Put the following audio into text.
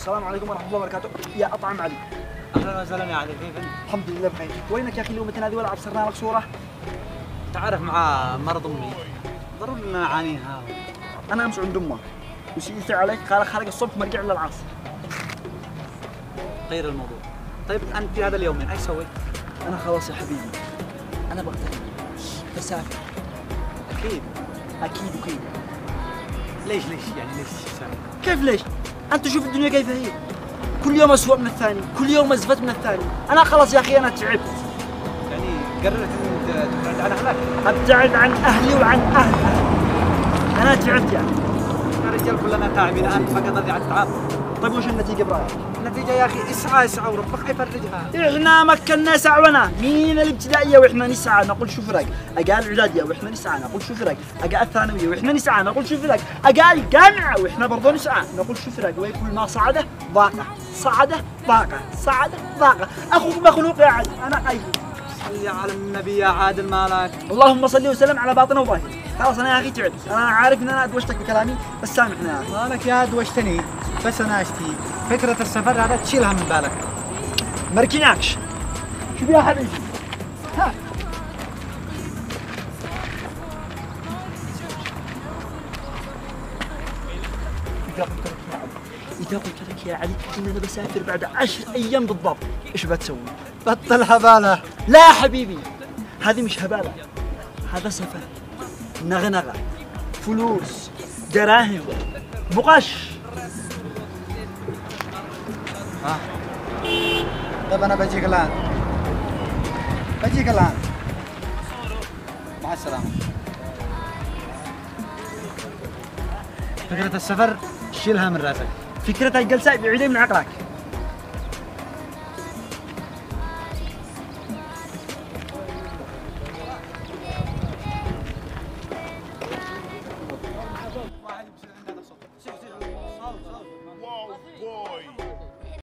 السلام عليكم ورحمة الله وبركاته. يا أطعم علي. اهلا وسهلا يا علي، كيف انت؟ الحمد لله بخير. وينك يا أخي اليوم هذه ولا أبصرنا لك صورة؟ تعرف مع مرض امي ضروري نعانيها. أنا أمس عند أمك وسألت عليك قال خارج الصبح مرجع للعصر. غير الموضوع. طيب انت في هذا اليوم ايش سويت؟ أنا خلاص يا حبيبي، أنا بغتنم بسافر. اكيد. أكيد وكيد. ليش يعني ليش سافر؟ كيف ليش؟ أنت شوف الدنيا كيف هي. كل يوم أسوأ من الثاني، كل يوم أزفت من الثاني. أنا خلاص يا أخي أنا تعبت. يعني قررت ان تبعد عن اهلك؟ أبتعد عن أهلي وعن أهلي. أنا تعبت يعني. يا رجال كلنا تعبين، انت فقط اضيع التعب. طيب وش النتيجة برايك؟ النتيجة يا اخي اسعى وربك حيفرجها. احنا مكنا سعونا من الابتدائيه واحنا نسعى نقول شو فرق، اقال الاعداديه واحنا نسعى نقول شو فرق، اقال الثانويه واحنا نسعى نقول شو فرق، اقال الجامعه واحنا برضو نسعى نقول شو فرق، وكل ما صعده ضاقه، صعده ضاقه، صعده ضاقه، اخوك مخلوق يا عادل، انا قايل. صلي على النبي يا عادل مالك. اللهم صل وسلم على باطن وظاهر. خلاص انا يا اخي تعبت، انا عارف ان انا ادوشتك بكلامي بس سامحني يا اخي. مالك يا دوشتني بس انا اشتي فكرة السفر هذا تشيلها من بالك. مركناكش. شوف يا حبيبي. ها. إذا قلت لك يا علي إن أنا بسافر بعد 10 أيام بالضبط، إيش بتسوي؟ بطل هبالة. لا يا حبيبي، هذه مش هبالة، هذا سفر، نغنغة، فلوس، دراهم، بقش. ها. طب أنا بجيك الآن. مع السلامة. فكرة السفر شيلها من راسك. فكرة الجلسة بعيدة من عقلك.